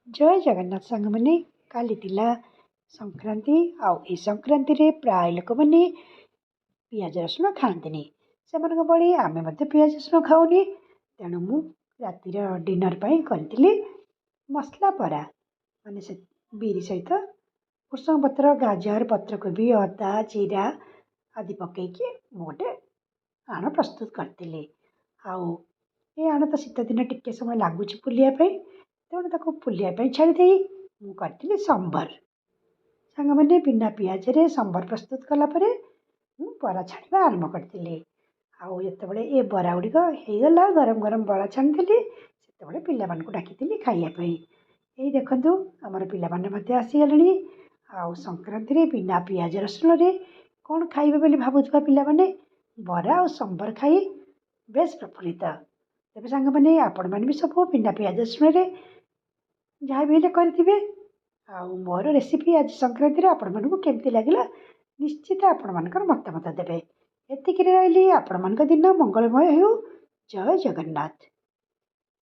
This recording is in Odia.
जय जगन्नाथ साଙ୍ଗମାନେ କାଲି ଥିଲା ସଂକ୍ରାନ୍ତି। ଆଉ ଏ ସଂକ୍ରାନ୍ତିରେ ପ୍ରାୟ ଲୋକମାନେ ପିଆଜ ରସୁଣ ଖାଆନ୍ତିନି। ସେମାନଙ୍କ ଭଳି ଆମେ ମଧ୍ୟ ପିଆଜ ରସୁଣ ଖାଉନି। ତେଣୁ ମୁଁ ରାତିର ଡିନର ପାଇଁ କରିଥିଲି ମସଲା ବରା, ମାନେ ସେ ବିରି ସହିତ ଭୃଷଙ୍ଗ ପତ୍ର, ଗାଜର, ପତ୍ରକୋବି, ଅଦା, ଜିରା ଆଦି ପକେଇକି ମୁଁ ଗୋଟେ ଆଣ ପ୍ରସ୍ତୁତ କରିଥିଲି। ଆଉ ଏ ଆଣ ତ ଶୀତ ଦିନ ଟିକେ ସମୟ ଲାଗୁଛି ଫୁଲିବା ପାଇଁ, ତେଣୁ ତାକୁ ଫୁଲିବା ପାଇଁ ଛାଡ଼ିଦେଇ ମୁଁ କରିଥିଲି ସମ୍ବର। ସାଙ୍ଗମାନେ ବିନା ପିଆଜରେ ସମ୍ବର ପ୍ରସ୍ତୁତ କଲା ପରେ ମୁଁ ବରା ଛାଣିବା ଆରମ୍ଭ କରିଥିଲି। ଆଉ ଯେତେବେଳେ ଏ ବରା ଗୁଡ଼ିକ ହେଇଗଲା, ଗରମ ଗରମ ବରା ଛାଣିଥିଲି, ସେତେବେଳେ ପିଲାମାନଙ୍କୁ ଡାକିଥିଲି ଖାଇବା ପାଇଁ। ଏଇ ଦେଖନ୍ତୁ ଆମର ପିଲାମାନେ ମଧ୍ୟ ଆସିଗଲେଣି। ଆଉ ସଂକ୍ରାନ୍ତିରେ ବିନା ପିଆଜ ରସୁଣରେ କ'ଣ ଖାଇବେ ବୋଲି ଭାବୁଥିବା ପିଲାମାନେ ବରା ଆଉ ସମ୍ବର ଖାଇ ବେଶ ପ୍ରଫୁଲ୍ଲିତ। ତେବେ ସାଙ୍ଗମାନେ ଆପଣମାନେ ବି ସବୁ ବିନା ପିଆଜ ରସୁଣରେ ଯାହା ବି ହେଲେ କରିଥିବେ। ଆଉ ମୋର ରେସିପି ଆଜି ସଂକ୍ରାନ୍ତିରେ ଆପଣମାନଙ୍କୁ କେମିତି ଲାଗିଲା ନିଶ୍ଚିତ ଆପଣମାନଙ୍କର ମତାମତ ଦେବେ। ଏତିକିରେ ରହିଲି। ଆପଣମାନଙ୍କ ଦିନ ମଙ୍ଗଳମୟ ହେଉ। ଜୟ ଜଗନ୍ନାଥ।